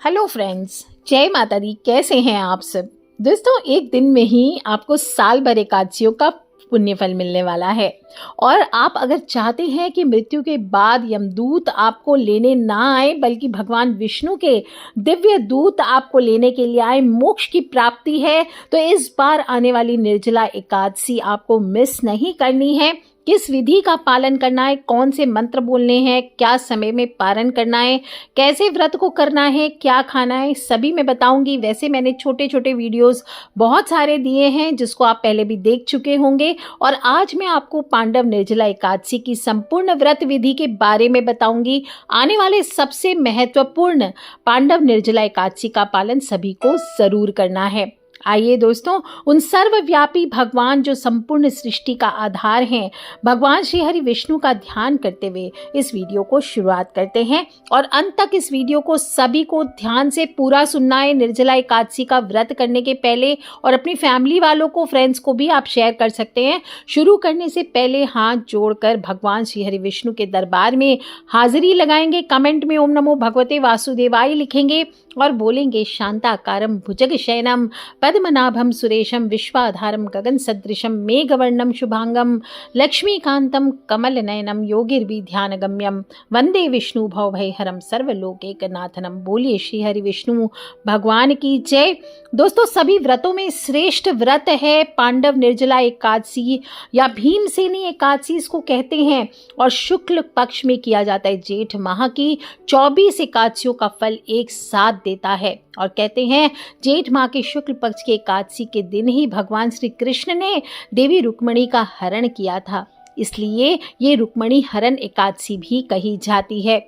Hello friends, जय माता दी। कैसे हैं आप सब? दोस्तों, एक दिन में ही आपको साल भर एकादशियों का पुण्य फल मिलने वाला है। और आप अगर चाहते हैं कि मृत्यु के बाद यमदूत आपको लेने ना आए, बल्कि भगवान विष्णु के दिव्य दूत आपको लेने के लिए आए, मोक्ष की प्राप्ति है, तो इस बार आने वाली निर्जला एकादशी आपको मिस नहीं करनी है। किस विधि का पालन करना है, कौन से मंत्र बोलने हैं, क्या समय में पारण करना है, कैसे व्रत को करना है, क्या खाना है, सभी मैं बताऊंगी। वैसे मैंने छोटे छोटे वीडियोस बहुत सारे दिए हैं जिसको आप पहले भी देख चुके होंगे, और आज मैं आपको पांडव निर्जला एकादशी की संपूर्ण व्रत विधि के बारे में बताऊंगी। आने वाले सबसे महत्वपूर्ण पांडव निर्जला एकादशी का पालन सभी को जरूर करना है। आइए दोस्तों, उन सर्वव्यापी भगवान जो संपूर्ण सृष्टि का आधार हैं, भगवान श्री हरि विष्णु का ध्यान करते हुए इस वीडियो को शुरुआत करते हैं। और अंत तक इस वीडियो को सभी को ध्यान से पूरा सुनना है। निर्जला एकादशी का व्रत करने के पहले, और अपनी फैमिली वालों को, फ्रेंड्स को भी आप शेयर कर सकते हैं। शुरू करने से पहले हाथ जोड़कर भगवान श्री हरि विष्णु के दरबार में हाजिरी लगाएंगे। कमेंट में ओम नमो भगवते वासुदेवाय लिखेंगे और बोलेंगे शांताकारं भुजगशयनं पद्मनाभं सुरेशं विश्वाधारं गगन सदृशं मेघवर्णं शुभांगं लक्ष्मीकांतं कमलनयनं योगिर्विध्यानगम्यं वंदे विष्णु भवभयहरं सर्वलोकैकनाथनं। बोलिए श्री हरि विष्णु भगवान की जय। दोस्तों, सभी व्रतों में श्रेष्ठ व्रत है पांडव निर्जला एकादशी या भीमसेनी एकादशी इसको कहते हैं, और शुक्ल पक्ष में किया जाता है। जेठ माह की 24 एकादशियों का फल एक साथ देता है। और कहते हैं जेठ माह के शुक्ल पक्ष के एकादशी के दिन ही भगवान श्री कृष्ण ने देवी रुक्मिणी का हरण किया था, इसलिए ये रुक्मिणी हरण एकादशी भी कही जाती है।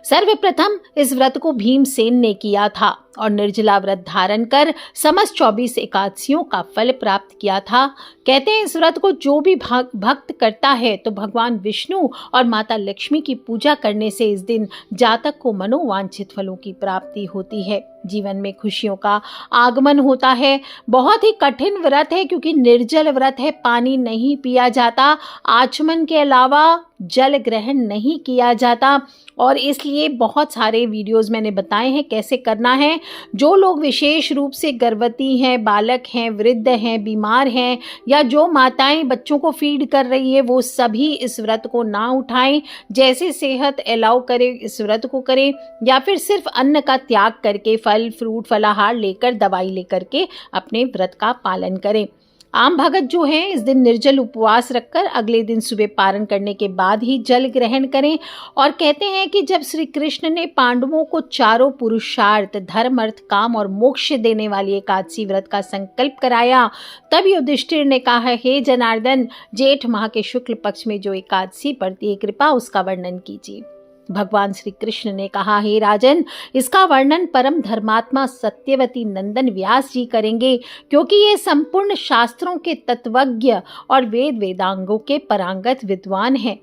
सर्वप्रथम इस व्रत को भीमसेन ने किया था और निर्जला व्रत धारण कर समस्त 24 एकादशियों का फल प्राप्त किया था। कहते हैं इस व्रत को जो भी भक्त करता है तो भगवान विष्णु और माता लक्ष्मी की पूजा करने से इस दिन जातक को मनोवांछित फलों की प्राप्ति होती है, जीवन में खुशियों का आगमन होता है। बहुत ही कठिन व्रत है क्योंकि निर्जल व्रत है, पानी नहीं पिया जाता, आचमन के अलावा जल ग्रहण नहीं किया जाता, और इसलिए बहुत सारे वीडियोस मैंने बताए हैं कैसे करना है। जो लोग विशेष रूप से गर्भवती हैं, बालक हैं, वृद्ध हैं, बीमार हैं, या जो माताएं बच्चों को फीड कर रही है, वो सभी इस व्रत को ना उठाएं। जैसे सेहत अलाउ करे इस व्रत को करें, या फिर सिर्फ अन्न का त्याग करके फल फ्रूट फलाहार लेकर, दवाई लेकर के अपने व्रत का पालन करें। आम भगत जो हैं इस दिन निर्जल उपवास रखकर अगले दिन सुबह पारण करने के बाद ही जल ग्रहण करें। और कहते हैं कि जब श्री कृष्ण ने पांडवों को चारों पुरुषार्थ धर्म अर्थ काम और मोक्ष देने वाली एकादशी व्रत का संकल्प कराया, तब युधिष्ठिर ने कहा, हे जनार्दन, जेठ माह के शुक्ल पक्ष में जो एकादशी पड़ती है, कृपा उसका वर्णन कीजिए। भगवान श्री कृष्ण ने कहा, हे राजन, इसका वर्णन परम धर्मात्मा सत्यवती नंदन व्यास जी करेंगे, क्योंकि ये संपूर्ण शास्त्रों के तत्वज्ञ और वेद वेदांगों के पारंगत विद्वान हैं।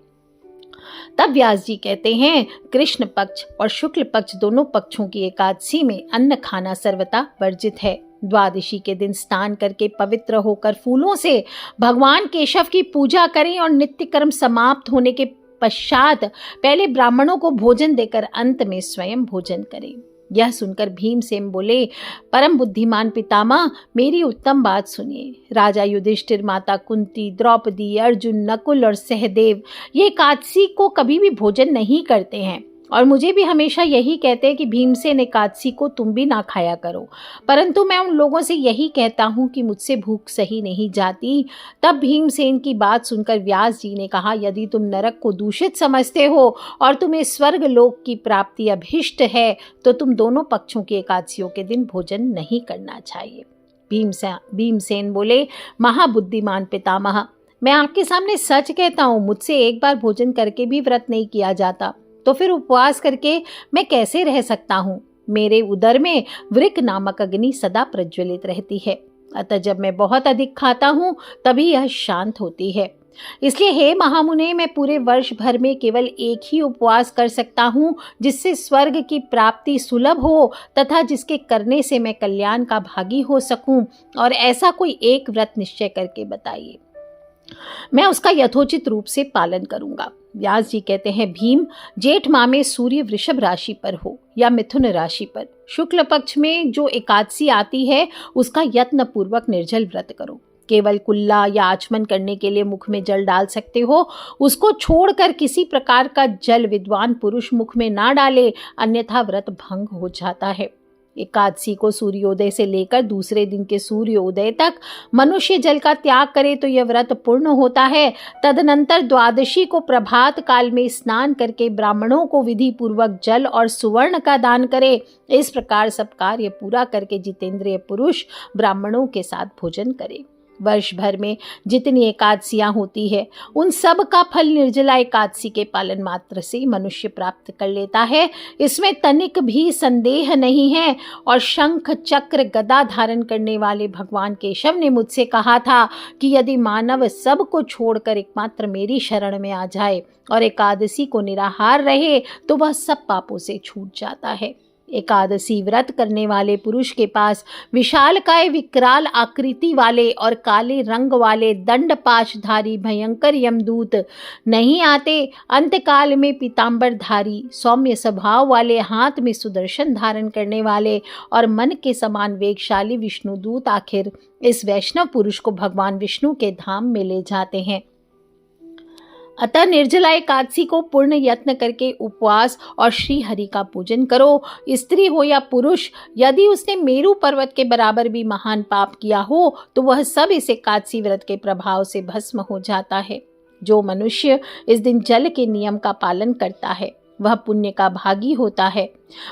तब व्यास जी कहते हैं, कृष्ण पक्ष और शुक्ल पक्ष दोनों पक्षों की एकादशी में अन्न खाना सर्वथा वर्जित है। द्वादशी के दिन स्नान करके पवित्र होकर फूलों से भगवान केशव की पूजा करें और नित्य कर्म समाप्त होने के पश्चात पहले ब्राह्मणों को भोजन देकर अंत में स्वयं भोजन करें। यह सुनकर भीमसेन बोले, परम बुद्धिमान पितामह, मेरी उत्तम बात सुनिए। राजा युधिष्ठिर, माता कुंती, द्रौपदी, अर्जुन, नकुल और सहदेव ये एकादशी को कभी भी भोजन नहीं करते हैं, और मुझे भी हमेशा यही कहते हैं कि भीमसेन एकादशी को तुम भी ना खाया करो, परंतु मैं उन लोगों से यही कहता हूँ कि मुझसे भूख सही नहीं जाती। तब भीमसेन की बात सुनकर व्यास जी ने कहा, यदि तुम नरक को दूषित समझते हो और तुम्हें स्वर्ग लोक की प्राप्ति अभिष्ट है, तो तुम दोनों पक्षों की एकादशियों के दिन भोजन नहीं करना चाहिए। भीमसेन बोले, महाबुद्धिमान पितामह, मैं आपके सामने सच कहता हूँ, मुझसे एक बार भोजन करके भी व्रत नहीं किया जाता, तो फिर उपवास करके मैं कैसे रह सकता हूँ? मेरे उदर में वृक नामक अग्नि सदा प्रज्वलित रहती है, अतः जब मैं बहुत अधिक खाता हूँ तभी यह शांत होती है। इसलिए हे महामुने, मैं पूरे वर्ष भर में केवल एक ही उपवास कर सकता हूँ जिससे स्वर्ग की प्राप्ति सुलभ हो तथा जिसके करने से मैं कल्याण का भागी हो सकूं, और ऐसा कोई एक व्रत निश्चय करके बताइए, मैं उसका यथोचित रूप से पालन करूंगा। व्यास जी कहते हैं, भीम, जेठ माह में सूर्य वृषभ राशि पर हो या मिथुन राशि पर, शुक्ल पक्ष में जो एकादशी आती है उसका यत्न पूर्वक निर्जल व्रत करो। केवल कुल्ला या आचमन करने के लिए मुख में जल डाल सकते हो, उसको छोड़कर किसी प्रकार का जल विद्वान पुरुष मुख में ना डाले, अन्यथा व्रत भंग हो जाता है। एकादशी को सूर्योदय से लेकर दूसरे दिन के सूर्योदय तक मनुष्य जल का त्याग करे तो यह व्रत पूर्ण होता है। तदनंतर द्वादशी को प्रभात काल में स्नान करके ब्राह्मणों को विधि पूर्वक जल और सुवर्ण का दान करे। इस प्रकार सब कार्य पूरा करके जितेंद्रिय पुरुष ब्राह्मणों के साथ भोजन करे। वर्ष भर में जितनी एकादशियां होती है उन सब का फल निर्जला एकादशी के पालन मात्र से मनुष्य प्राप्त कर लेता है, इसमें तनिक भी संदेह नहीं है। और शंख चक्र गदा धारण करने वाले भगवान केशव ने मुझसे कहा था कि यदि मानव सब को छोड़कर एकमात्र मेरी शरण में आ जाए और एकादशी को निराहार रहे तो वह सब पापों से छूट जाता है। एकादशी व्रत करने वाले पुरुष के पास विशालकाय विकराल आकृति वाले और काले रंग वाले दंडपाशधारी भयंकर यमदूत नहीं आते। अंतकाल में पीतांबरधारी सौम्य स्वभाव वाले, हाथ में सुदर्शन धारण करने वाले और मन के समान वेगशाली विष्णुदूत आखिर इस वैष्णव पुरुष को भगवान विष्णु के धाम में ले जाते हैं। अतः निर्जला एकादशी को पूर्ण यत्न करके उपवास और श्री हरि का पूजन करो। स्त्री हो या पुरुष, यदि उसने मेरु पर्वत के बराबर भी महान पाप किया हो तो वह सब इस एकादशी व्रत के प्रभाव से भस्म हो जाता है। जो मनुष्य इस दिन जल के नियम का पालन करता है वह पुण्य का भागी होता है।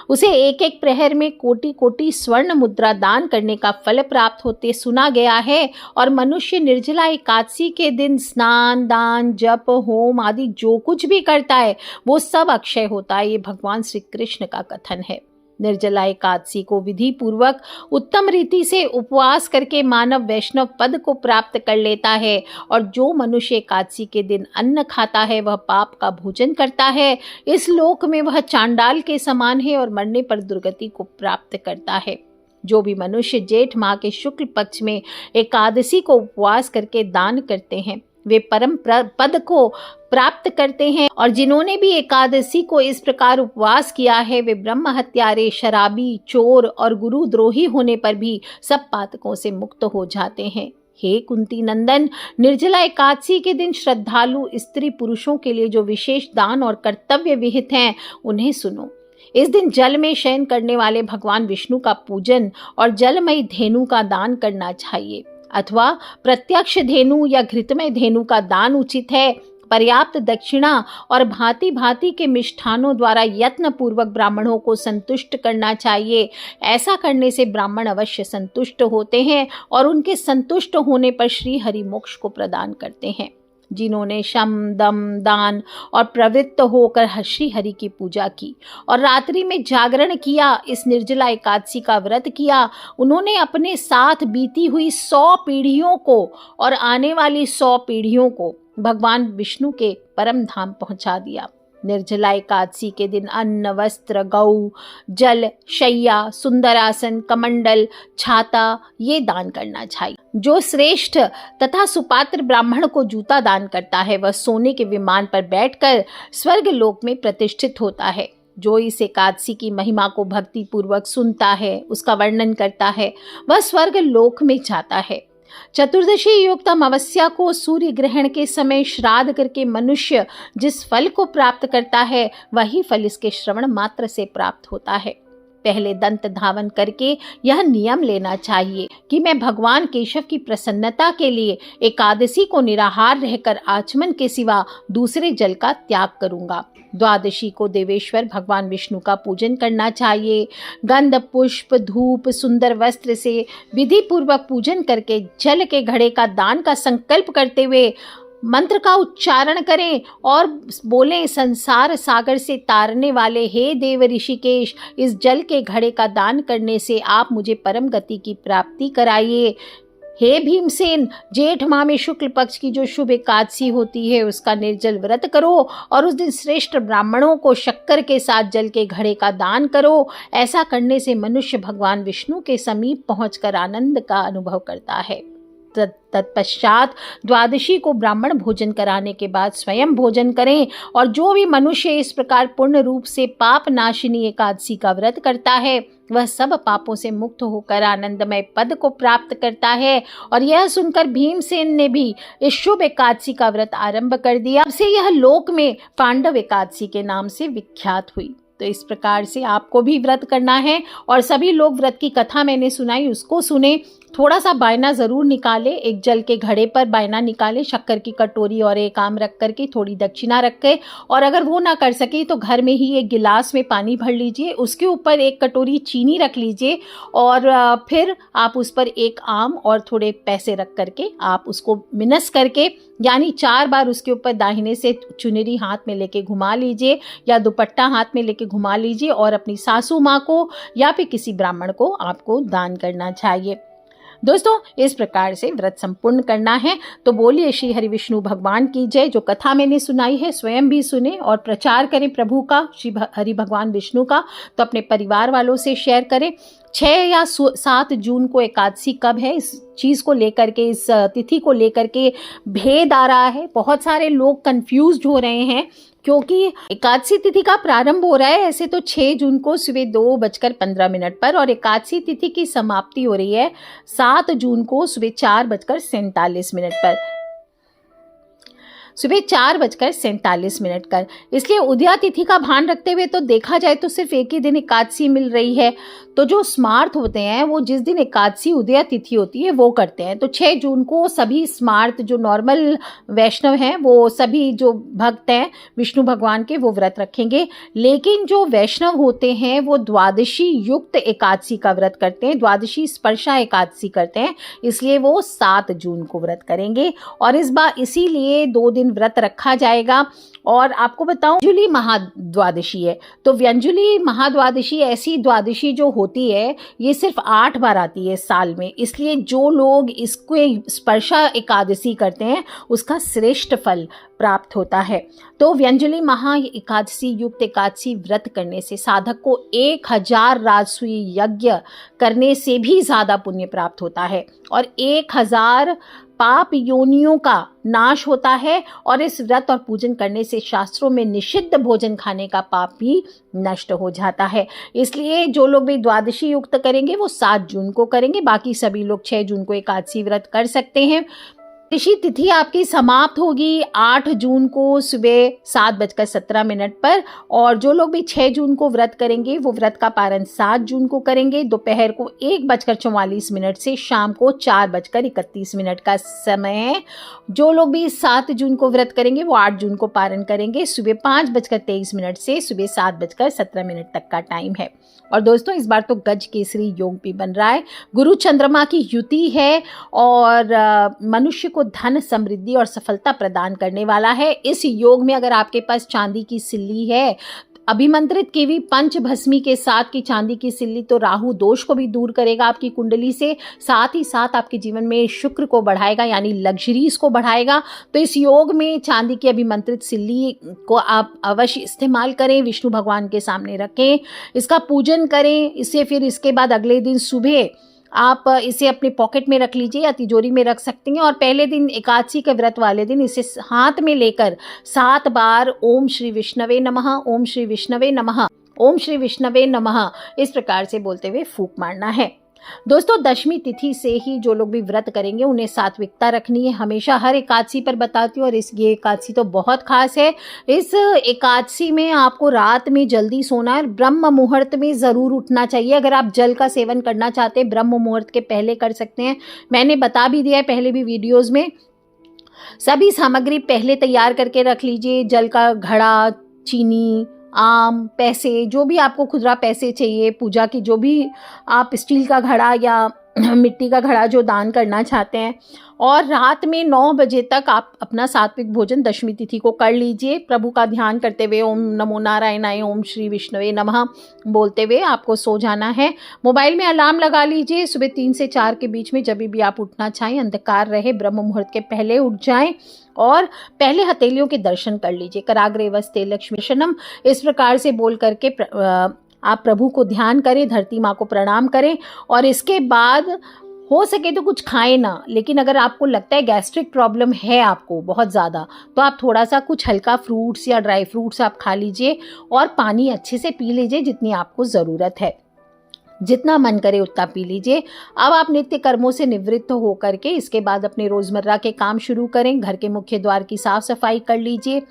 उसे एक एक प्रहर में कोटि कोटि स्वर्ण मुद्रा दान करने का फल प्राप्त होते सुना गया है। और मनुष्य निर्जला एकादशी के दिन स्नान, दान, जप, होम आदि जो कुछ भी करता है वो सब अक्षय होता है। ये भगवान श्री कृष्ण का कथन है। निर्जला एकादशी को विधि पूर्वक उत्तम रीति से उपवास करके मानव वैष्णव पद को प्राप्त कर लेता है। और जो मनुष्य एकादशी के दिन अन्न खाता है वह पाप का भोजन करता है। इस लोक में वह चांडाल के समान है और मरने पर दुर्गति को प्राप्त करता है। जो भी मनुष्य जेठ माह के शुक्ल पक्ष में एकादशी को उपवास करके दान करते हैं वे परम पद को प्राप्त करते हैं। और जिन्होंने भी एकादशी को इस प्रकार उपवास किया है वे ब्रह्म हत्यारे, शराबी, चोर और गुरुद्रोही होने पर भी सब पातकों से मुक्त हो जाते हैं। हे कुंती नंदन, निर्जला एकादशी के दिन श्रद्धालु स्त्री पुरुषों के लिए जो विशेष दान और कर्तव्य विहित हैं उन्हें सुनो। इस दिन जल में शयन करने वाले भगवान विष्णु का पूजन और जलमयी धेनु का दान करना चाहिए, अथवा प्रत्यक्ष धेनु या घृतमय धेनु का दान उचित है। पर्याप्त दक्षिणा और भांति भांति के मिष्ठानों द्वारा यत्न पूर्वक ब्राह्मणों को संतुष्ट करना चाहिए। ऐसा करने से ब्राह्मण अवश्य संतुष्ट होते हैं और उनके संतुष्ट होने पर श्री हरि मोक्ष को प्रदान करते हैं। जिन्होंने शम, दम, दान और प्रवृत्त होकर श्री हरि की पूजा की और रात्रि में जागरण किया, इस निर्जला एकादशी का व्रत किया, उन्होंने अपने साथ बीती हुई 100 पीढ़ियों को और आने वाली 100 पीढ़ियों को भगवान विष्णु के परम धाम पहुंचा दिया। निर्जला एकादशी के दिन अन्न, वस्त्र, गौ, जल, शैया, सुंदरासन, कमंडल, छाता ये दान करना चाहिए। जो श्रेष्ठ तथा सुपात्र ब्राह्मण को जूता दान करता है वह सोने के विमान पर बैठकर स्वर्ग लोक में प्रतिष्ठित होता है। जो इस एकादशी की महिमा को भक्ति पूर्वक सुनता है, उसका वर्णन करता है, वह स्वर्ग लोक में जाता है। चतुर्दशी युक्त अमावस्या को सूर्य ग्रहण के समय श्राद्ध करके मनुष्य जिस फल को प्राप्त करता है वही फल इसके श्रवण मात्र से प्राप्त होता है। पहले दंत धावन करके यह नियम लेना चाहिए कि मैं भगवान केशव की प्रसन्नता के लिए एकादशी को निराहार रहकर आचमन के सिवा दूसरे जल का त्याग करूंगा। द्वादशी को देवेश्वर भगवान विष्णु का पूजन करना चाहिए। गंध, पुष्प, धूप, सुंदर वस्त्र से विधि पूर्वक पूजन करके जल के घड़े का दान का संकल्प करते हुए मंत्र का उच्चारण करें और बोलें, संसार सागर से तारने वाले हे देव ऋषिकेश, इस जल के घड़े का दान करने से आप मुझे परम गति की प्राप्ति कराइए। हे भीमसेन, जेठ माह में शुक्ल पक्ष की जो शुभ एकादशी होती है उसका निर्जल व्रत करो और उस दिन श्रेष्ठ ब्राह्मणों को शक्कर के साथ जल के घड़े का दान करो। ऐसा करने से मनुष्य भगवान विष्णु के समीप पहुंचकर आनंद का अनुभव करता है। तत्पश्चात द्वादशी को ब्राह्मण भोजन कराने के बाद स्वयं भोजन करें। और जो भी मनुष्य इस प्रकार पूर्ण रूप से पाप नाशिनी एकादशी का व्रत करता है वह सब पापों से मुक्त होकर आनंदमय पद को प्राप्त करता है। और यह सुनकर भीमसेन ने भी इस शुभ एकादशी का व्रत आरंभ कर दिया। से यह लोक में पांडव एकादशी के नाम से विख्यात हुई। तो इस प्रकार से आपको भी व्रत करना है और सभी लोग व्रत की कथा मैंने सुनाई उसको सुने। थोड़ा सा बायना ज़रूर निकाले, एक जल के घड़े पर बायना निकाले, शक्कर की कटोरी और एक आम रख करके थोड़ी दक्षिणा रख के, और अगर वो ना कर सके तो घर में ही एक गिलास में पानी भर लीजिए, उसके ऊपर एक कटोरी चीनी रख लीजिए और फिर आप उस पर एक आम और थोड़े पैसे रख करके आप उसको मिनस करके यानी 4 बार उसके ऊपर दाहिने से चुनरी हाथ में लेके घुमा लीजिए या दुपट्टा हाथ में लेके घुमा लीजिए और अपनी सासू माँ को या फिर किसी ब्राह्मण को आपको दान करना चाहिए। दोस्तों इस प्रकार से व्रत संपूर्ण करना है। तो बोलिए श्री हरि विष्णु भगवान की जय। जो कथा मैंने सुनाई है स्वयं भी सुने और प्रचार करें प्रभु का, श्री हरि भगवान विष्णु का, तो अपने परिवार वालों से शेयर करें। 6 या 7 जून को एकादशी कब है इस चीज़ को लेकर के, इस तिथि को लेकर के भेद आ रहा है। बहुत सारे लोग कंफ्यूज्ड हो रहे हैं क्योंकि एकादशी तिथि का प्रारंभ हो रहा है ऐसे तो 6 जून को सुबह 2:15 पर और एकादशी तिथि की समाप्ति हो रही है 7 जून को सुबह 4:47 पर, सुबह 4:47 कर। इसलिए उदया तिथि का भान रखते हुए तो देखा जाए तो सिर्फ एक ही दिन एकादशी मिल रही है। तो जो स्मार्त होते हैं वो जिस दिन एकादशी उदया तिथि होती है वो करते हैं। तो 6 जून को सभी स्मार्त जो नॉर्मल वैष्णव हैं वो सभी जो भक्त हैं विष्णु भगवान के वो व्रत रखेंगे। लेकिन जो वैष्णव होते हैं वो द्वादशी युक्त एकादशी का व्रत करते हैं, द्वादशी स्पर्शा एकादशी करते हैं, इसलिए वो 7 जून को व्रत करेंगे। और इस बार इसीलिए 2 दिन व्रत रखा जाएगा। और आपको बताऊं व्यंजुली महाद्वादशी है, तो व्यंजुली महाद्वादशी ऐसी द्वादशी जो होती है ये सिर्फ 8 बार आती है साल में, इसलिए जो लोग इसको स्पर्शा एकादशी करते हैं उसका श्रेष्ठ फल प्राप्त होता है। तो व्यंजुली महा एकादशी युक्त एकादशी व्रत करने से साधक को 1000 राजसूय यज्ञ करने से भी ज्यादा पुण्य प्राप्त होता है और 1000 पाप योनियों का नाश होता है। और इस व्रत और पूजन करने से शास्त्रों में निषिद्ध भोजन खाने का पाप भी नष्ट हो जाता है। इसलिए जो लोग भी द्वादशी युक्त करेंगे वो 7 जून को करेंगे, बाकी सभी लोग 6 जून को एकादशी व्रत कर सकते हैं। ऋषि तिथि आपकी समाप्त होगी 8 जून को सुबह 7:17 पर और जो लोग भी 6 जून को व्रत करेंगे वो व्रत का पारण 7 जून को करेंगे। दोपहर को 1:44 से शाम को 4:31 का समय है। जो लोग भी 7 जून को व्रत करेंगे वो 8 जून को पारण करेंगे। सुबह 5:23 से सुबह 7:17 तक का टाइम है। और दोस्तों इस बार तो गज केसरी योग भी बन रहा है, गुरु चंद्रमा की युति है और मनुष्य को धन समृद्धि और सफलता प्रदान करने वाला है। इस योग में अगर आपके पास चांदी की सिल्ली है, अभिमंत्रित की हुई पंच भस्मी के साथ की चांदी की सिल्ली, तो राहु दोष को भी दूर करेगा आपकी कुंडली से, साथ ही साथ आपके जीवन में शुक्र को बढ़ाएगा यानी लग्जरीज को बढ़ाएगा। तो इस योग में चांदी की अभिमंत्रित सिल्ली को आप अवश्य इस्तेमाल करें, विष्णु भगवान के सामने रखें, इसका पूजन करें। इसे फिर इसके बाद अगले दिन सुबह आप इसे अपने पॉकेट में रख लीजिए या तिजोरी में रख सकते हैं और पहले दिन एकादशी के व्रत वाले दिन इसे हाथ में लेकर 7 बार ओम श्री विष्णवे नमः, ओम श्री विष्णवे नमः, ओम श्री विष्णवे नमः इस प्रकार से बोलते हुए फूंक मारना है। दोस्तों दशमी तिथि से ही जो लोग भी व्रत करेंगे उन्हें सात्विकता रखनी है, हमेशा हर एकादशी पर बताती हूँ और ये एकादशी तो बहुत खास है। इस एकादशी में आपको रात में जल्दी सोना है, ब्रह्म मुहूर्त में ज़रूर उठना चाहिए। अगर आप जल का सेवन करना चाहते हैं ब्रह्म मुहूर्त के पहले कर सकते हैं, मैंने बता भी दिया है पहले भी वीडियोज़ में। सभी सामग्री पहले तैयार करके रख लीजिए, जल का घड़ा, चीनी, आम, पैसे, जो भी आपको खुदरा पैसे चाहिए, पूजा की जो भी आप स्टील का घड़ा या मिट्टी का घड़ा जो दान करना चाहते हैं। और रात में 9 बजे तक आप अपना सात्विक भोजन दशमी तिथि को कर लीजिए, प्रभु का ध्यान करते हुए ओम नमो नारायणाय, ओम श्री विष्णवे नमः बोलते हुए आपको सो जाना है। मोबाइल में अलार्म लगा लीजिए, सुबह 3 से 4 के बीच में जब भी आप उठना चाहें, अंधकार रहे, ब्रह्म मुहूर्त के पहले उठ जाएं और पहले हथेलियों के दर्शन कर लीजिए। कराग्रे वस्ते लक्ष्मी दर्शनम इस प्रकार से बोल करके आप प्रभु को ध्यान करें, धरती माँ को प्रणाम करें और इसके बाद हो सके तो कुछ खाएं ना, लेकिन अगर आपको लगता है गैस्ट्रिक प्रॉब्लम है आपको बहुत ज़्यादा, तो आप थोड़ा सा कुछ हल्का फ्रूट्स या ड्राई फ्रूट्स आप खा लीजिए और पानी अच्छे से पी लीजिए जितनी आपको ज़रूरत है, जितना मन करे उतना पी लीजिए। अब आप नित्य कर्मों से निवृत्त होकर के इसके बाद अपने रोज़मर्रा के काम शुरू करें। घर के मुख्य द्वार की साफ सफाई कर लीजिए।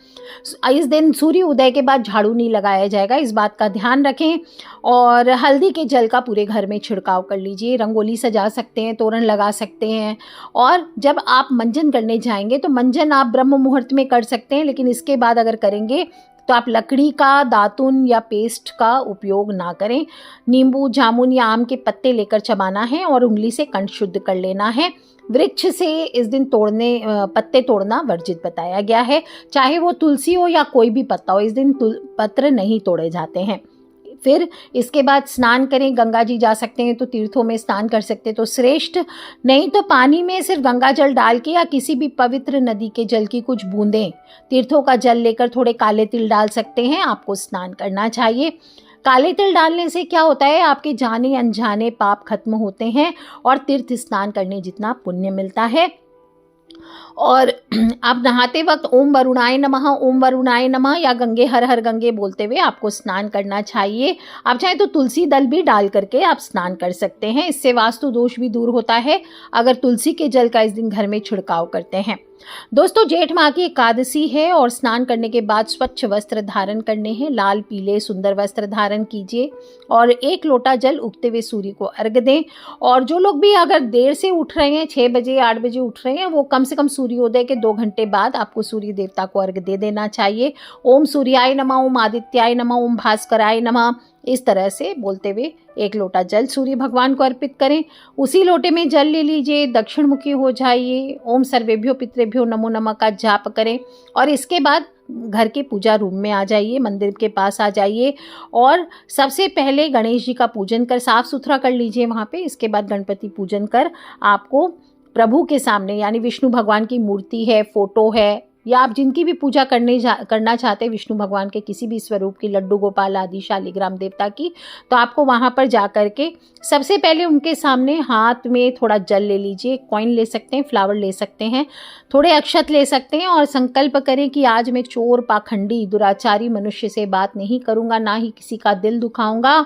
इस दिन सूर्य उदय के बाद झाड़ू नहीं लगाया जाएगा, इस बात का ध्यान रखें। और हल्दी के जल का पूरे घर में छिड़काव कर लीजिए। रंगोली सजा सकते हैं, तोरण लगा सकते हैं। और जब आप मंजन करने जाएंगे तो मंजन आप ब्रह्म मुहूर्त में कर सकते हैं, लेकिन इसके बाद अगर करेंगे तो आप लकड़ी का, दातुन या पेस्ट का उपयोग ना करें। नींबू, जामुन या आम के पत्ते लेकर चबाना है और उंगली से कंठ शुद्ध कर लेना है। वृक्ष से इस दिन पत्ते तोड़ना वर्जित बताया गया है, चाहे वो तुलसी हो या कोई भी पत्ता हो, इस दिन पत्र नहीं तोड़े जाते हैं। फिर इसके बाद स्नान करें। गंगा जी जा सकते हैं तो तीर्थों में स्नान कर सकते हैं तो श्रेष्ठ, नहीं तो पानी में सिर्फ गंगा जल डाल के या किसी भी पवित्र नदी के जल की कुछ बूंदें तीर्थों का जल लेकर थोड़े काले तिल डाल सकते हैं, आपको स्नान करना चाहिए। काले तिल डालने से क्या होता है, आपके जाने अनजाने पाप खत्म होते हैं और तीर्थ स्नान करने जितना पुण्य मिलता है। और आप नहाते वक्त ओम वरुणाय नमः या गंगे हर हर गंगे बोलते हुए आपको स्नान करना चाहिए। आप चाहे तो तुलसी दल भी डाल करके आप स्नान कर सकते हैं, इससे वास्तु दोष भी दूर होता है अगर तुलसी के जल का इस दिन घर में छिड़काव करते हैं। दोस्तों, जेठ माह की एकादशी है और स्नान करने के बाद स्वच्छ वस्त्र धारण करने हैं। लाल पीले सुंदर वस्त्र धारण कीजिए और 1 लोटा जल उगते हुए सूर्य को अर्घ्य दें। और जो लोग भी अगर देर से उठ रहे हैं, 6 बजे 8 बजे उठ रहे हैं, वो कम से कम सूर्योदय के 2 घंटे बाद आपको सूर्य देवता को अर्घ्य दे देना चाहिए। ओम सूर्याय नमः, ओम आदित्याय नमः, ओम भास्कराय नमः, इस तरह से बोलते हुए 1 लोटा जल सूर्य भगवान को अर्पित करें। उसी लोटे में जल ले लीजिए, दक्षिण मुखी हो जाइए, ओम सर्वेभ्यो पितृभ्यो नमो नमः का जाप करें और इसके बाद घर के पूजा रूम में आ जाइए, मंदिर के पास आ जाइए और सबसे पहले गणेश जी का पूजन कर साफ सुथरा कर लीजिए वहाँ पे। इसके बाद गणपति पूजन कर आपको प्रभु के सामने, यानी विष्णु भगवान की मूर्ति है, फोटो है, या आप जिनकी भी पूजा करना चाहते हैं, विष्णु भगवान के किसी भी स्वरूप की, लड्डू गोपाल आदि शालिग्राम देवता की, तो आपको वहाँ पर जा कर के सबसे पहले उनके सामने हाथ में थोड़ा जल ले लीजिए। कॉइन ले सकते हैं, फ्लावर ले सकते हैं, थोड़े अक्षत ले सकते हैं और संकल्प करें कि आज मैं चोर, पाखंडी, दुराचारी मनुष्य से बात नहीं करूँगा, ना ही किसी का दिल दुखाऊंगा।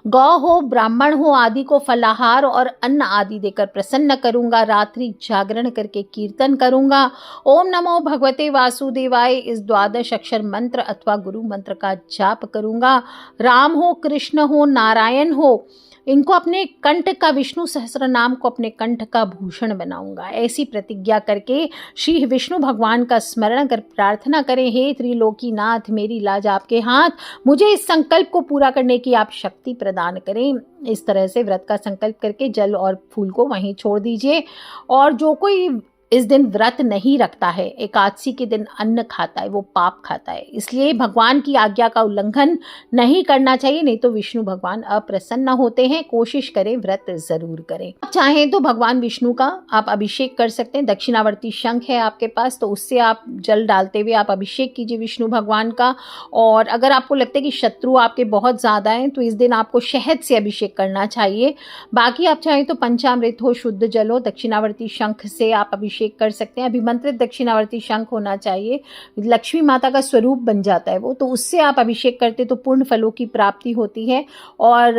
गौ हो, ब्राह्मण हो आदि को फलाहार और अन्न आदि देकर प्रसन्न करूंगा। रात्रि जागरण करके कीर्तन करूंगा। ओम नमो भगवते वासुदेवाय इस 12 अक्षर मंत्र अथवा गुरु मंत्र का जाप करूंगा। राम हो, कृष्ण हो, नारायण हो, इनको अपने कंठ का, विष्णु सहस्त्र नाम को अपने कंठ का भूषण बनाऊंगा। ऐसी प्रतिज्ञा करके श्री विष्णु भगवान का स्मरण कर प्रार्थना करें, हे त्रिलोकीनाथ, मेरी लाज आपके हाथ, मुझे इस संकल्प को पूरा करने की आप शक्ति प्रदान करें। इस तरह से व्रत का संकल्प करके जल और फूल को वहीं छोड़ दीजिए। और जो कोई इस दिन व्रत नहीं रखता है, एकादशी के दिन अन्न खाता है, वो पाप खाता है, इसलिए भगवान की आज्ञा का उल्लंघन नहीं करना चाहिए, नहीं तो विष्णु भगवान अप्रसन्न होते हैं। कोशिश करें, व्रत जरूर करें। आप चाहें तो भगवान विष्णु का आप अभिषेक कर सकते हैं। दक्षिणावर्ती शंख है आपके पास तो उससे आप जल डालते हुए आप अभिषेक कीजिए विष्णु भगवान का। और अगर आपको लगता है कि शत्रु आपके बहुत ज़्यादा हैं तो इस दिन आपको शहद से अभिषेक करना चाहिए। बाकी आप चाहें तो पंचामृत हो, शुद्ध जल हो, दक्षिणावर्ती शंख से आप अभिषेक कर सकते हैं। अभिमंत्रित दक्षिणावर्ती शंख होना चाहिए, लक्ष्मी माता का स्वरूप बन जाता है वो, तो उससे आप अभिषेक करते तो पूर्ण फलों की प्राप्ति होती है। और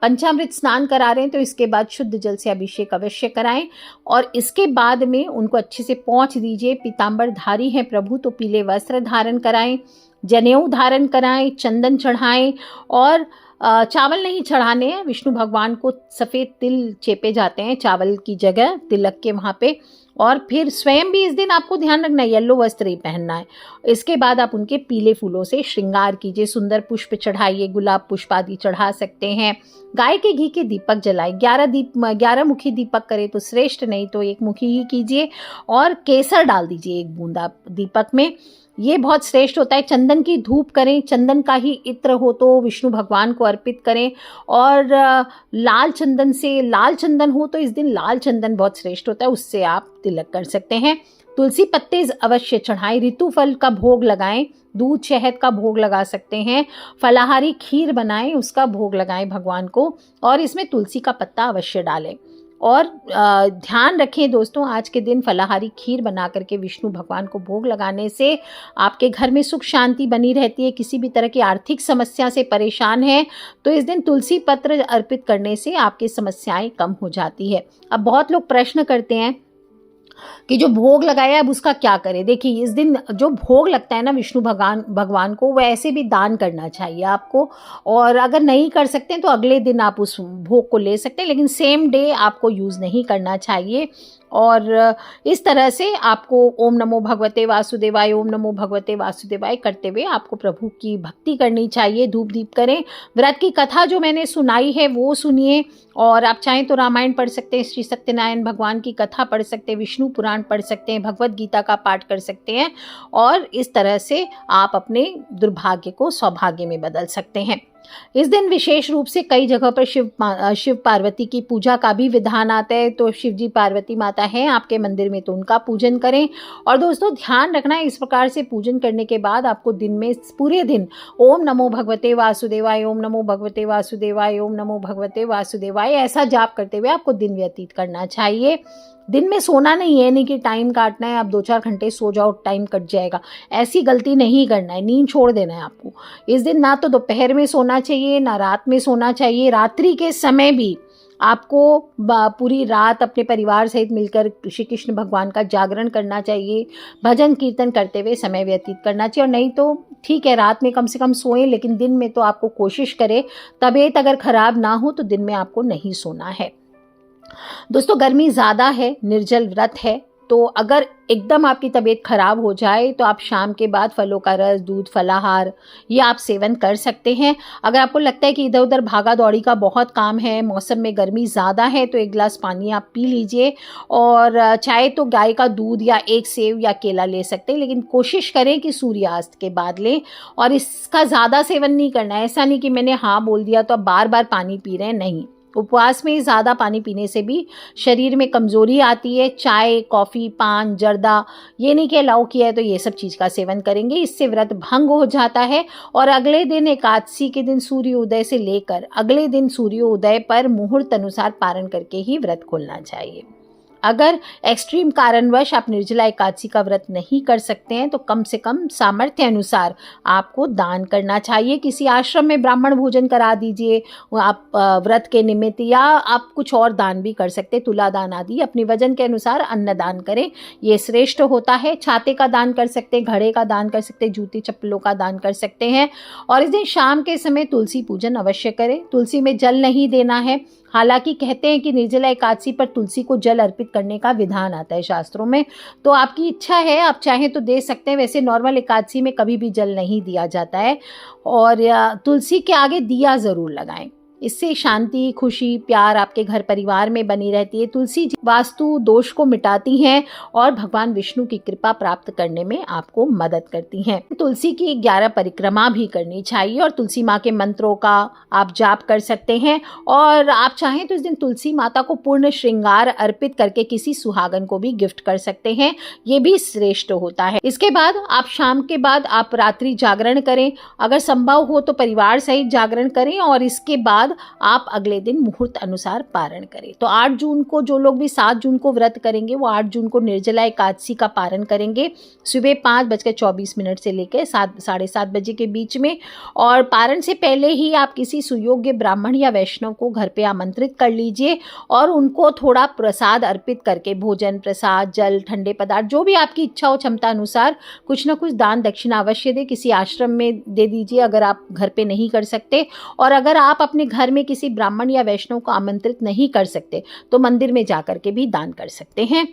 पंचामृत स्नान करा रहे हैं तो इसके बाद शुद्ध जल से अभिषेक अवश्य कराएं और इसके बाद में उनको अच्छे से पोंछ दीजिए। पीतांबर धारी है प्रभु तो पीले वस्त्र धारण कराएं, जनेऊ धारण कराएं, चंदन चढ़ाएं और चावल नहीं चढ़ाने हैं। विष्णु भगवान को सफ़ेद तिल चेपे जाते हैं चावल की जगह, तिलक के वहाँ पे। और फिर स्वयं भी इस दिन आपको ध्यान रखना है, येलो वस्त्र ही पहनना है। इसके बाद आप उनके पीले फूलों से श्रृंगार कीजिए, सुंदर पुष्प चढ़ाइए, गुलाब पुष्प आदि चढ़ा सकते हैं। गाय के घी के दीपक जलाए, 11 मुखी दीपक करे तो श्रेष्ठ, नहीं तो 1 मुखी ही कीजिए। और केसर डाल दीजिए 1 बूंदा दीपक में, ये बहुत श्रेष्ठ होता है। चंदन की धूप करें, चंदन का ही इत्र हो तो विष्णु भगवान को अर्पित करें। और लाल चंदन हो तो इस दिन लाल चंदन बहुत श्रेष्ठ होता है, उससे आप तिलक कर सकते हैं। तुलसी पत्ते अवश्य चढ़ाएं, ऋतु फल का भोग लगाएं, दूध शहद का भोग लगा सकते हैं। फलाहारी खीर बनाएं, उसका भोग लगाएं भगवान को और इसमें तुलसी का पत्ता अवश्य डालें। और ध्यान रखें दोस्तों, आज के दिन फलाहारी खीर बना करके विष्णु भगवान को भोग लगाने से आपके घर में सुख शांति बनी रहती है। किसी भी तरह की आर्थिक समस्या से परेशान है तो इस दिन तुलसी पत्र अर्पित करने से आपकी समस्याएं कम हो जाती है। अब बहुत लोग प्रश्न करते हैं कि जो भोग लगाया अब उसका क्या करें। देखिए, इस दिन जो भोग लगता है ना विष्णु भगवान को, वह ऐसे भी दान करना चाहिए आपको। और अगर नहीं कर सकते हैं तो अगले दिन आप उस भोग को ले सकते हैं, लेकिन सेम डे आपको यूज़ नहीं करना चाहिए। और इस तरह से आपको ओम नमो भगवते वासुदेवाय, ओम नमो भगवते वासुदेवाय करते हुए आपको प्रभु की भक्ति करनी चाहिए। धूप दीप करें। व्रत की कथा जो मैंने सुनाई है वो सुनिए, और आप चाहें तो रामायण पढ़ सकते हैं, श्री सत्यनारायण भगवान की कथा पढ़ सकते हैं, विष्णु पुराण पढ़ सकते हैं, भगवत गीता का पाठ कर सकते हैं, और इस तरह से आप अपने दुर्भाग्य को सौभाग्य में बदल सकते हैं। इस दिन विशेष रूप से कई जगह पर शिव पार्वती की पूजा का भी विधान आता है। तो शिव जी पार्वती माता हैं आपके मंदिर में तो उनका पूजन करें। और दोस्तों ध्यान रखना है, इस प्रकार से पूजन करने के बाद आपको दिन में पूरे दिन ओम नमो भगवते वासुदेवाय, ओम नमो भगवते वासुदेवाय, ओम नमो भगवते वासुदेवाय ऐसा जाप करते हुए आपको दिन व्यतीत करना चाहिए। दिन में सोना नहीं है, नहीं कि टाइम काटना है, आप 2-4 घंटे सो जाओ टाइम कट जाएगा, ऐसी गलती नहीं करना है। नींद छोड़ देना है आपको। इस दिन ना तो दोपहर में सोना चाहिए ना रात में सोना चाहिए। रात्रि के समय भी आपको पूरी रात अपने परिवार सहित मिलकर श्री कृष्ण भगवान का जागरण करना चाहिए, भजन कीर्तन करते हुए समय व्यतीत करना चाहिए। और नहीं तो ठीक है, रात में कम से कम सोएं, लेकिन दिन में तो आपको कोशिश करें, तबीयत अगर खराब ना हो तो दिन में आपको नहीं सोना है। दोस्तों गर्मी ज़्यादा है, निर्जल व्रत है, तो अगर एकदम आपकी तबीयत खराब हो जाए तो आप शाम के बाद फलों का रस, दूध, फलाहार ये आप सेवन कर सकते हैं। अगर आपको लगता है कि इधर उधर भागा दौड़ी का बहुत काम है, मौसम में गर्मी ज़्यादा है, तो 1 गिलास पानी आप पी लीजिए। और चाहे तो गाय का दूध या एक सेव या केला ले सकते हैं, लेकिन कोशिश करें कि सूर्यास्त के बाद लें। और इसका ज़्यादा सेवन नहीं करना है। ऐसा नहीं कि मैंने हाँ बोल दिया तो आप बार बार पानी पी रहे हैं, नहीं। उपवास में ज़्यादा पानी पीने से भी शरीर में कमज़ोरी आती है। चाय, कॉफ़ी, पान, जर्दा ये नहीं कि अलाउ किया है तो ये सब चीज़ का सेवन करेंगे, इससे व्रत भंग हो जाता है। और अगले दिन एकादशी के दिन सूर्योदय से लेकर अगले दिन सूर्योदय पर मुहूर्त अनुसार पारण करके ही व्रत खोलना चाहिए। अगर एक्सट्रीम कारणवश आप निर्जला एकादशी का व्रत नहीं कर सकते हैं तो कम से कम सामर्थ्य अनुसार आपको दान करना चाहिए। किसी आश्रम में ब्राह्मण भोजन करा दीजिए आप व्रत के निमित्त, या आप कुछ और दान भी कर सकते हैं, तुला दान आदि। अपने वजन के अनुसार अन्न दान करें, ये श्रेष्ठ होता है। छाते का दान कर सकते हैं, घड़े का दान कर सकते हैं, जूती चप्पलों का दान कर सकते हैं। और इस दिन शाम के समय तुलसी पूजन अवश्य करें। तुलसी में जल नहीं देना है। हालांकि कहते हैं कि निर्जला एकादशी पर तुलसी को जल अर्पित करने का विधान आता है शास्त्रों में, तो आपकी इच्छा है, आप चाहें तो दे सकते हैं। वैसे नॉर्मल एकादशी में कभी भी जल नहीं दिया जाता है। और तुलसी के आगे दिया ज़रूर लगाएं, इससे शांति, खुशी, प्यार आपके घर परिवार में बनी रहती है। तुलसी वास्तु दोष को मिटाती हैं और भगवान विष्णु की कृपा प्राप्त करने में आपको मदद करती हैं। तुलसी की 11 परिक्रमा भी करनी चाहिए और तुलसी माँ के मंत्रों का आप जाप कर सकते हैं। और आप चाहें तो इस दिन तुलसी माता को पूर्ण श्रृंगार अर्पित करके किसी सुहागन को भी गिफ्ट कर सकते हैं, ये भी श्रेष्ठ होता है। इसके बाद आप शाम के बाद आप रात्रि जागरण करें, अगर संभव हो तो परिवार सहित जागरण करें, और इसके बाद आप अगले दिन मुहूर्त अनुसार पारण करें। तो 8 जून को जो लोग भी 7 जून को व्रत करेंगे वो 8 जून को निर्जला एकादशी का पारण करेंगे सुबह 5:24 से लेकर 7-7:30 बजे के बीच में। और पारण से पहले ही आप किसी सुयोग्य ब्राह्मण या वैष्णव को घर पे आमंत्रित कर लीजिए और उनको थोड़ा प्रसाद अर्पित करके, भोजन, प्रसाद, जल, ठंडे पदार्थ, जो भी आपकी इच्छा हो क्षमता अनुसार कुछ ना कुछ दान दक्षिणा अवश्य दे। किसी आश्रम में दे दीजिए अगर आप घर पे नहीं कर सकते। और अगर आप अपने घर में किसी ब्राह्मण या वैष्णव को आमंत्रित नहीं कर सकते तो मंदिर में जाकर के भी दान कर सकते हैं।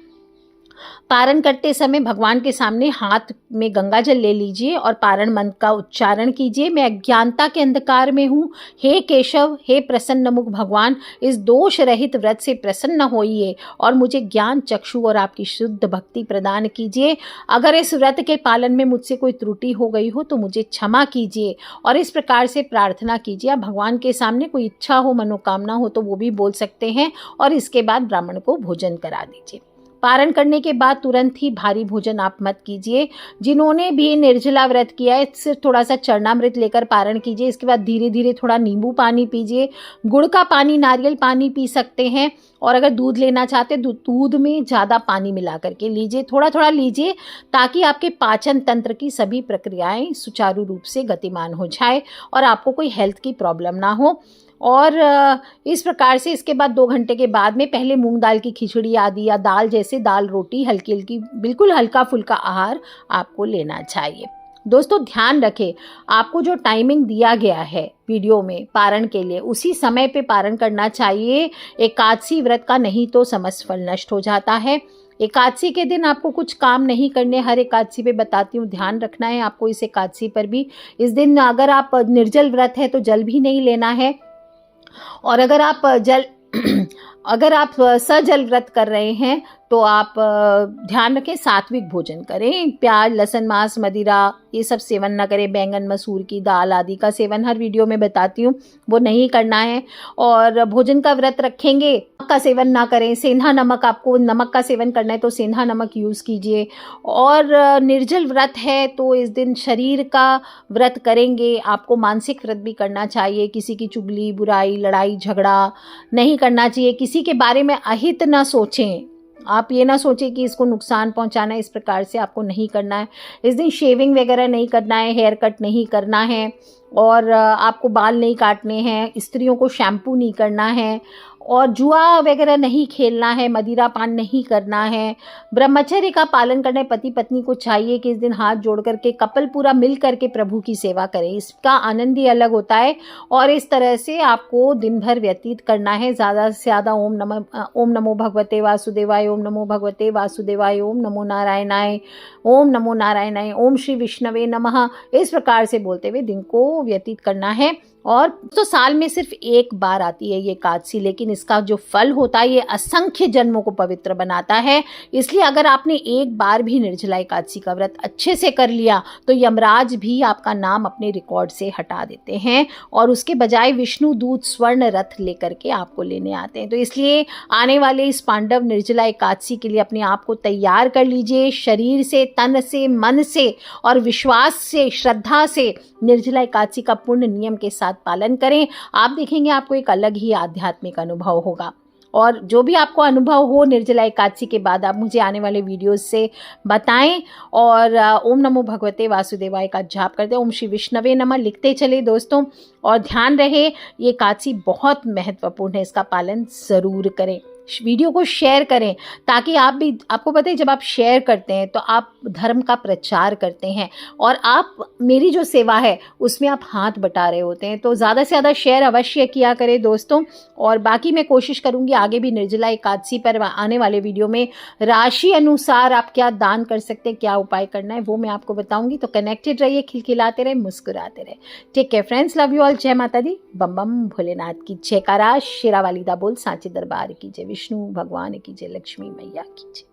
पारण करते समय भगवान के सामने हाथ में गंगा जल ले लीजिए और पारण मंत्र का उच्चारण कीजिए। मैं अज्ञानता के अंधकार में हूँ, हे केशव, हे प्रसन्न मुख भगवान, इस दोष रहित व्रत से प्रसन्न होइए और मुझे ज्ञान, चक्षु और आपकी शुद्ध भक्ति प्रदान कीजिए। अगर इस व्रत के पालन में मुझसे कोई त्रुटि हो गई हो तो मुझे क्षमा कीजिए। और इस प्रकार से प्रार्थना कीजिए। आप भगवान के सामने कोई इच्छा हो, मनोकामना हो तो वो भी बोल सकते हैं। और इसके बाद ब्राह्मण को भोजन करा दीजिए। पारण करने के बाद तुरंत ही भारी भोजन आप मत कीजिए। जिन्होंने भी निर्जला व्रत किया है सिर्फ थोड़ा सा चरणामृत लेकर पारण कीजिए। इसके बाद धीरे धीरे थोड़ा नींबू पानी पीजिए, गुड़ का पानी, नारियल पानी पी सकते हैं। और अगर दूध लेना चाहते हैं दूध में ज़्यादा पानी मिला करके लीजिए, थोड़ा थोड़ा लीजिए, ताकि आपके पाचन तंत्र की सभी प्रक्रियाएं सुचारू रूप से गतिमान हो जाए और आपको कोई हेल्थ की प्रॉब्लम ना हो। और इस प्रकार से इसके बाद 2 घंटे के बाद में पहले मूंग दाल की खिचड़ी आदि या दाल जैसे दाल रोटी हल्की हल्की बिल्कुल हल्का फुल्का आहार आपको लेना चाहिए। दोस्तों ध्यान रखें, आपको जो टाइमिंग दिया गया है वीडियो में पारण के लिए उसी समय पे पारण करना चाहिए। एकादशी व्रत का नहीं तो समस्त फल नष्ट हो जाता है। एकादशी के दिन आपको कुछ काम नहीं करने, हर एकादशी पे बताती हूँ, ध्यान रखना है आपको इस एकादशी पर भी। इस दिन अगर आप निर्जल व्रत है तो जल भी नहीं लेना है। और अगर आप अगर आप सजल व्रत कर रहे हैं तो आप ध्यान रखें सात्विक भोजन करें। प्याज, लहसुन, मांस, मदिरा ये सब सेवन ना करें। बैंगन, मसूर की दाल आदि का सेवन हर वीडियो में बताती हूँ वो नहीं करना है। और भोजन का व्रत रखेंगे, नमक का सेवन ना करें। सेंधा नमक, आपको नमक का सेवन करना है तो सेंधा नमक यूज़ कीजिए। और निर्जल व्रत है तो इस दिन शरीर का व्रत करेंगे। आपको मानसिक व्रत भी करना चाहिए। किसी की चुगली, बुराई, लड़ाई झगड़ा नहीं करना चाहिए। किसी के बारे में अहित ना सोचें। आप ये ना सोचें कि इसको नुकसान पहुंचाना है, इस प्रकार से आपको नहीं करना है। इस दिन शेविंग वगैरह नहीं करना है, हेयर कट नहीं करना है और आपको बाल नहीं काटने हैं। स्त्रियों को शैम्पू नहीं करना है और जुआ वगैरह नहीं खेलना है, मदिरा पान नहीं करना है। ब्रह्मचर्य का पालन करने पति पत्नी को चाहिए कि इस दिन हाथ जोड़ करके कपल पूरा मिल करके प्रभु की सेवा करें। इसका आनंद ही अलग होता है और इस तरह से आपको दिन भर व्यतीत करना है। ज़्यादा से ज़्यादा ओम नमो भगवते वासुदेवाय, ओम नमो भगवते वासुदेवाय, ओम नमो नारायणाय, ओम नमो नारायणाय, ओम श्री विष्णवे नमः, इस प्रकार से बोलते हुए दिन को व्यतीत करना है। और तो साल में सिर्फ एक बार आती है ये एकादशी, लेकिन इसका जो फल होता है ये असंख्य जन्मों को पवित्र बनाता है। इसलिए अगर आपने एक बार भी निर्जला एकादशी का व्रत अच्छे से कर लिया तो यमराज भी आपका नाम अपने रिकॉर्ड से हटा देते हैं और उसके बजाय विष्णु दूत स्वर्ण रथ लेकर के आपको लेने आते हैं। तो इसलिए आने वाले इस पांडव निर्जला एकादशी के लिए अपने आप को तैयार कर लीजिए, शरीर से, तन से, मन से और विश्वास से, श्रद्धा से निर्जला एकादशी का पूर्ण नियम के साथ पालन करें। आप देखेंगे आपको एक अलग ही आध्यात्मिक अनुभव होगा। और जो भी आपको अनुभव हो निर्जला एकादशी के बाद आप मुझे आने वाले वीडियोस से बताएं। और ओम नमो भगवते वासुदेवाय का जाप करते, ओम श्री विष्णवे नमः लिखते चले दोस्तों। और ध्यान रहे ये एकादशी बहुत महत्वपूर्ण है, इसका पालन ज़रूर करें। वीडियो को शेयर करें ताकि आप भी, आपको पता है जब आप शेयर करते हैं तो आप धर्म का प्रचार करते हैं और आप मेरी जो सेवा है उसमें आप हाथ बटा रहे होते हैं। तो ज़्यादा से ज़्यादा शेयर अवश्य किया करें दोस्तों। और बाकी मैं कोशिश करूँगी आगे भी निर्जला एकादशी पर आने वाले वीडियो में राशि अनुसार आप क्या दान कर सकते हैं, क्या उपाय करना है वो मैं आपको बताऊँगी। तो कनेक्टेड रहिए, खिलखिलाते रहे, मुस्कुराते रहे। Take care friends, love you all. जय माता दी, बम बम भोलेनाथ की जयकारा, शेरावाली दा बोल, सांचे दरबार की जय, विष्णु भगवान की जय, लक्ष्मी मैया की जय।